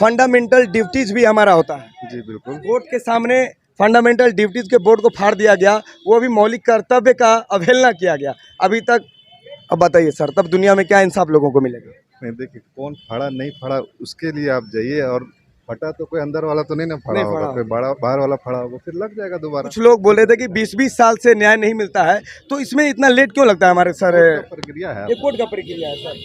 Fundamental duties भी हमारा होता है। जी बिल्कुल। कोर्ट के सामने फंडामेंटल ड्यूटीज के बोर्ड को फाड़ दिया गया, वो भी मौलिक कर्तव्य का अवहेलना किया गया अभी तक। अब बताइए सर, तब दुनिया में क्या इंसाफ लोगों को मिलेगा? नहीं देखिए, कौन फाड़ा नहीं फाड़ा उसके लिए आप जाइए, और फटा तो कोई अंदर वाला तो नहीं ना फाड़ा होगा, कोई बाहर वाला फाड़ा होगा, फिर लग जाएगा दोबारा। कुछ लोग बोल रहे थे कि 20-20 साल से न्याय नहीं मिलता है, तो इसमें इतना लेट क्यों लगता है हमारे सर? प्रक्रिया है, ये कोर्ट का प्रक्रिया है सर।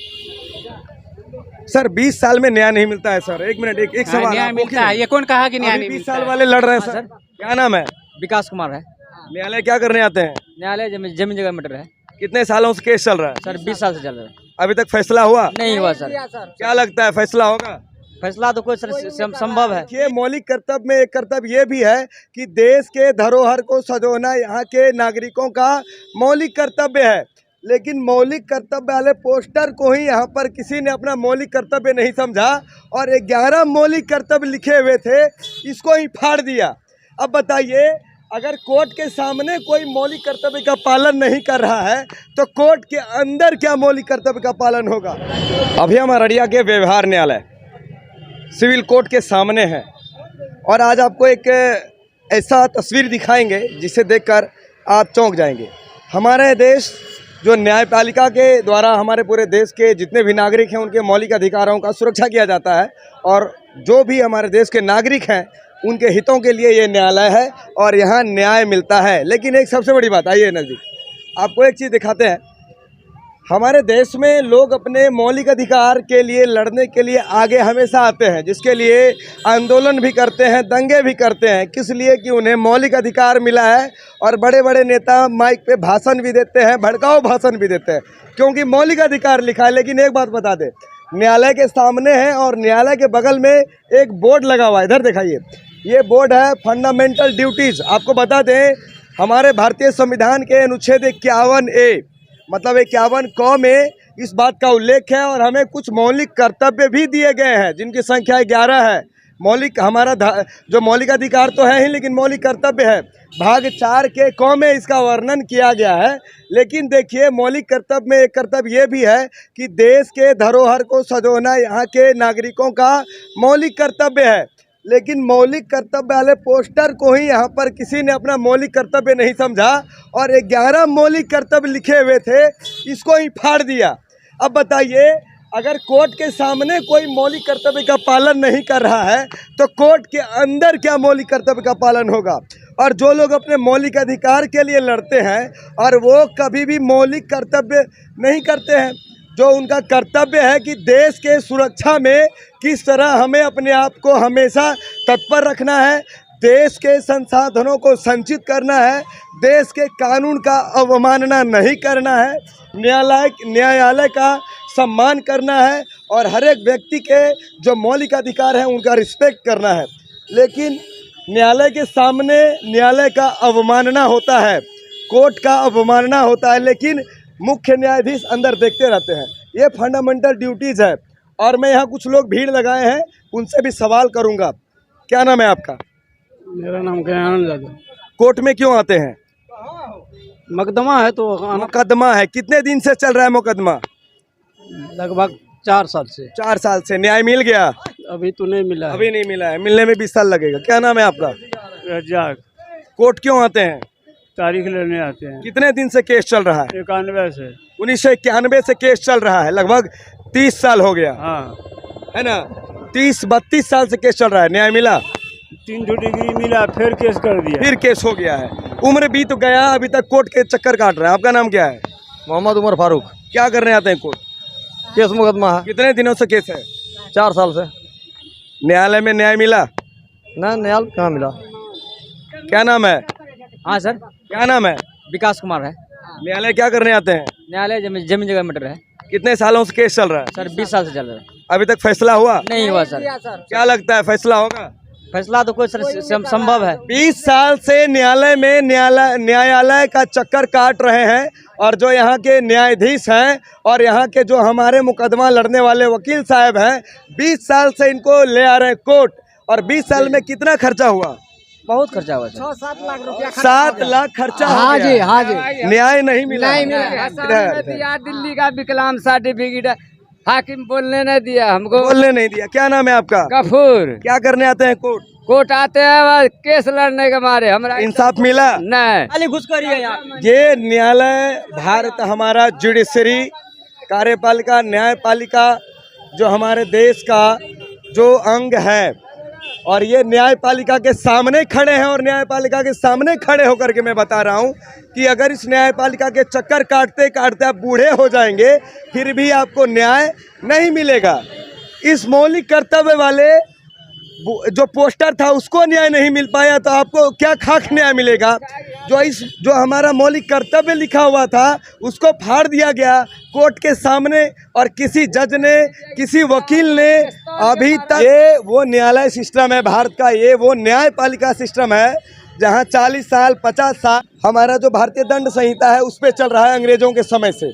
सर 20 साल में न्याय नहीं मिलता है सर। एक मिनट, एक सवाल। न्याय मिलता है, ये कौन कहा कि न्याय नहीं 20 मिलता साल है? वाले लड़ रहे हैं हाँ, सर। क्या नाम है? विकास कुमार है। न्यायालय क्या करने आते हैं? न्यायालय जमीन जगह मैटर है। कितने सालों से केस चल रहा है? सर 20 साल से चल रहा है। अभी तक फैसला हुआ नहीं हुआ सर। क्या लगता है फैसला होगा? फैसला तो कोई सर संभव है। ये मौलिक कर्तव्य में एक कर्तव्य ये भी है कि देश के धरोहर को सजोना यहाँ के नागरिकों का मौलिक कर्तव्य है, लेकिन मौलिक कर्तव्य वाले पोस्टर को ही यहाँ पर किसी ने अपना मौलिक कर्तव्य नहीं समझा और 11 मौलिक कर्तव्य लिखे हुए थे, इसको ही फाड़ दिया। अब बताइए, अगर कोर्ट के सामने कोई मौलिक कर्तव्य का पालन नहीं कर रहा है तो कोर्ट के अंदर क्या मौलिक कर्तव्य का पालन होगा? अभी हम अररिया के व्यवहार न्यायालय सिविल कोर्ट के सामने हैं और आज आपको एक ऐसा तस्वीर दिखाएंगे जिसे देखकर आप चौंक जाएंगे। हमारे देश जो न्यायपालिका के द्वारा हमारे पूरे देश के जितने भी नागरिक हैं उनके मौलिक अधिकारों का सुरक्षा किया जाता है और जो भी हमारे देश के नागरिक हैं उनके हितों के लिए ये न्यायालय है और यहाँ न्याय मिलता है। लेकिन एक सबसे बड़ी बात, आइए नज़दीक, आपको एक चीज़ दिखाते हैं। हमारे देश में लोग अपने मौलिक अधिकार के लिए लड़ने के लिए आगे हमेशा आते हैं, जिसके लिए आंदोलन भी करते हैं, दंगे भी करते हैं, किस लिए कि उन्हें मौलिक अधिकार मिला है। और बड़े बड़े नेता माइक पे भाषण भी देते हैं, भड़काऊ भाषण भी देते हैं, क्योंकि मौलिक अधिकार लिखा है। लेकिन एक बात बता दें, न्यायालय के सामने है और न्यायालय के बगल में एक बोर्ड लगा हुआ है, इधर दिखाइए, ये बोर्ड है फंडामेंटल ड्यूटीज़। आपको बता दें, हमारे भारतीय संविधान के अनुच्छेद 51A मतलब 51 क में इस बात का उल्लेख है और हमें कुछ मौलिक कर्तव्य भी दिए गए हैं जिनकी संख्या 11 है। मौलिक हमारा जो मौलिक अधिकार तो है ही, लेकिन मौलिक कर्तव्य है। भाग 4 के क में इसका वर्णन किया गया है। लेकिन देखिए, मौलिक कर्तव्य में एक कर्तव्य ये भी है कि देश के धरोहर को सजोना यहाँ के नागरिकों का मौलिक कर्तव्य है, लेकिन मौलिक कर्तव्य वाले पोस्टर को ही यहाँ पर किसी ने अपना मौलिक कर्तव्य नहीं समझा और 11 मौलिक कर्तव्य लिखे हुए थे, इसको ही फाड़ दिया। अब बताइए, अगर कोर्ट के सामने कोई मौलिक कर्तव्य का पालन नहीं कर रहा है तो कोर्ट के अंदर क्या मौलिक कर्तव्य का पालन होगा? और जो लोग अपने मौलिक अधिकार के लिए लड़ते हैं और वो कभी भी मौलिक कर्तव्य नहीं करते हैं, जो उनका कर्तव्य है कि देश के सुरक्षा में किस तरह हमें अपने आप को हमेशा तत्पर रखना है, देश के संसाधनों को संचित करना है, देश के कानून का अवमानना नहीं करना है, न्यायालय का सम्मान करना है और हर एक व्यक्ति के जो मौलिक अधिकार हैं उनका रिस्पेक्ट करना है। लेकिन न्यायालय के सामने न्यायालय का अवमानना होता है, कोर्ट का अवमानना होता है, लेकिन मुख्य न्यायाधीश अंदर देखते रहते हैं। ये फंडामेंटल ड्यूटीज़ है और मैं यहाँ कुछ लोग भीड़ लगाए हैं, उनसे भी सवाल करूँगा। क्या नाम है आपका? मेरा नाम गयानंद यादव। कोर्ट में क्यों आते हैं? मुकदमा है तो मुकदमा है। कितने दिन से चल रहा है मुकदमा? लगभग 4 साल से। 4 साल से। न्याय मिल गया? अभी तो नहीं मिला है। अभी नहीं मिला है, मिलने में 20 साल लगेगा। क्या नाम है आपका? रज्जाक। कोर्ट क्यों आते हैं? तारीख लेने आते हैं। कितने दिन से केस चल रहा है? 91 से। 1991 से केस चल रहा है, लगभग 30 साल हो गया। हाँ, है ना? 30-32 साल से केस चल रहा है। न्याय मिला? 3 डिग्री मिला, फिर केस कर दिया, फिर केस हो गया है। उम्र बीत गया, अभी तक कोर्ट के चक्कर काट रहे हैं। आपका नाम क्या है? मोहम्मद उमर फारूक। क्या करने आते हैं कोर्ट? केस मुकदमा है। कितने दिनों से केस है? 4 साल से। न्यायालय में न्याय मिला? ना, न्यायालय कहाँ मिला। क्या नाम है? हाँ सर, क्या नाम है? विकास कुमार है। न्यायालय क्या करने आते हैं? न्यायालय जमीन जगह मैटर है। कितने सालों से केस चल रहा है? सर 20 साल से चल रहा है। अभी तक फैसला हुआ नहीं हुआ सर। क्या लगता है फैसला होगा? फैसला तो कोई सर संभव है। 20 साल से न्यायालय में न्यायालय का चक्कर काट रहे हैं और जो यहाँ के न्यायाधीश हैं और यहाँ के जो हमारे मुकदमा लड़ने वाले वकील साहब हैं, 20 साल से इनको ले आ रहे हैं कोर्ट। और 20 साल में कितना खर्चा हुआ? बहुत खर्चा हुआ सर। 6-7 लाख रुपया। 7 लाख खर्चा हो हाँ गया। जी, हाँ जी। न्याय नहीं मिला। नहीं मिला। दिल्ली का विकलांग सर्टिफिकेट हाकिम बोलने नहीं दिया हमको। बोलने नहीं दिया। क्या नाम है आपका? गफूर। क्या करने आते हैं कोर्ट? कोर्ट आते हैं बस केस लड़ने के मारे। हमरा इंसाफ मिला नहीं। खाली घुसखोरी है यहाँ। ये न्यायालय भारत हमारा जुडिशरी कार्यपालिका न्यायपालिका जो हमारे देश का जो अंग है और ये न्यायपालिका के सामने खड़े हैं और न्यायपालिका के सामने खड़े होकर के मैं बता रहा हूँ कि अगर इस न्यायपालिका के चक्कर काटते काटते आप बूढ़े हो जाएंगे फिर भी आपको न्याय नहीं मिलेगा। इस मौलिक कर्तव्य वाले जो पोस्टर था उसको न्याय नहीं मिल पाया तो आपको क्या खाक न्याय मिलेगा? जो हमारा मौलिक कर्तव्य लिखा हुआ था उसको फाड़ दिया गया कोर्ट के सामने और किसी जज ने किसी वकील ने अभी तक। ये वो न्यायालय सिस्टम है भारत का, ये वो न्यायपालिका सिस्टम है जहां 40 साल 50 साल हमारा जो भारतीय दंड संहिता है उस पर चल रहा है अंग्रेजों के समय से।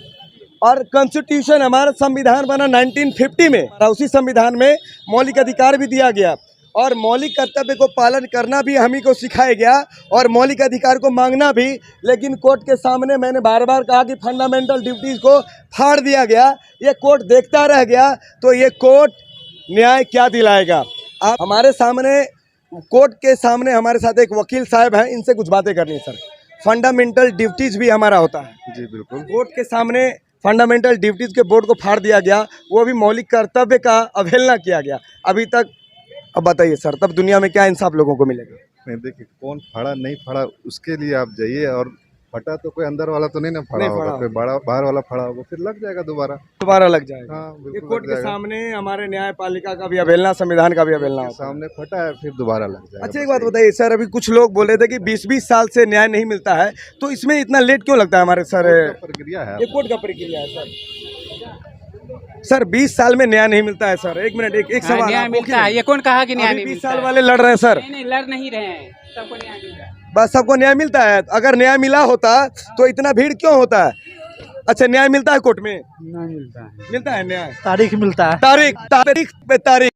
और कॉन्स्टिट्यूशन हमारा संविधान बना 1950 में और उसी संविधान में मौलिक अधिकार भी दिया गया और मौलिक कर्तव्य को पालन करना भी हम ही को सिखाया गया और मौलिक अधिकार को मांगना भी। लेकिन कोर्ट के सामने मैंने बार बार कहा कि फंडामेंटल ड्यूटीज़ को फाड़ दिया गया। ये कोर्ट देखता रह गया तो ये कोर्ट न्याय क्या दिलाएगा? आप हमारे सामने कोर्ट के सामने हमारे साथ एक वकील साहब हैं, इनसे कुछ बातें करनी है सर। फंडामेंटल ड्यूटीज़ भी हमारा होता है जी बिल्कुल। कोर्ट के सामने फंडामेंटल ड्यूटीज़ के बोर्ड को फाड़ दिया गया, वो भी मौलिक कर्तव्य का अवहेलना किया गया अभी तक। अब बताइए सर, तब दुनिया में क्या इंसाफ लोगों को मिलेगा? नहीं देखिए, कौन फाड़ा नहीं फाड़ा उसके लिए आप जाइए, और फटा तो कोई अंदर वाला तो नहीं ना फाड़ा होगा, कोई बाहर वाला फाड़ा होगा, फिर लग जाएगा दोबारा लग जाएगा। हाँ ये बिल्कुल कोर्ट लग के जाएगा। सामने हमारे न्यायपालिका का भी अवहेलना, संविधान का भी अवहेलना होता है। सामने फटा है फिर दोबारा लग जाएगा। अच्छा एक बात बताइए सर, अभी कुछ लोग बोल रहे थे कि 20-20 साल से न्याय नहीं मिलता है, तो इसमें इतना लेट क्यों लगता है हमारे सर? प्रक्रिया है, ये कोर्ट का प्रक्रिया है सर 20 साल में न्याय नहीं मिलता है सर। एक मिनट, एक सवाल। न्याय मिलता है, ये कौन कहा कि न्याय नहीं 20 मिलता साल है? वाले लड़ रहे हैं सर। नहीं लड़ नहीं रहे हैं, सबको न्याय मिलता है। बस सबको न्याय मिलता है। अगर न्याय मिला होता तो इतना भीड़ क्यों होता है? अच्छा न्याय मिलता है कोर्ट में? नहीं मिलता है। मिलता है न्याय? तारीख मिलता है। तारीख पे तारीख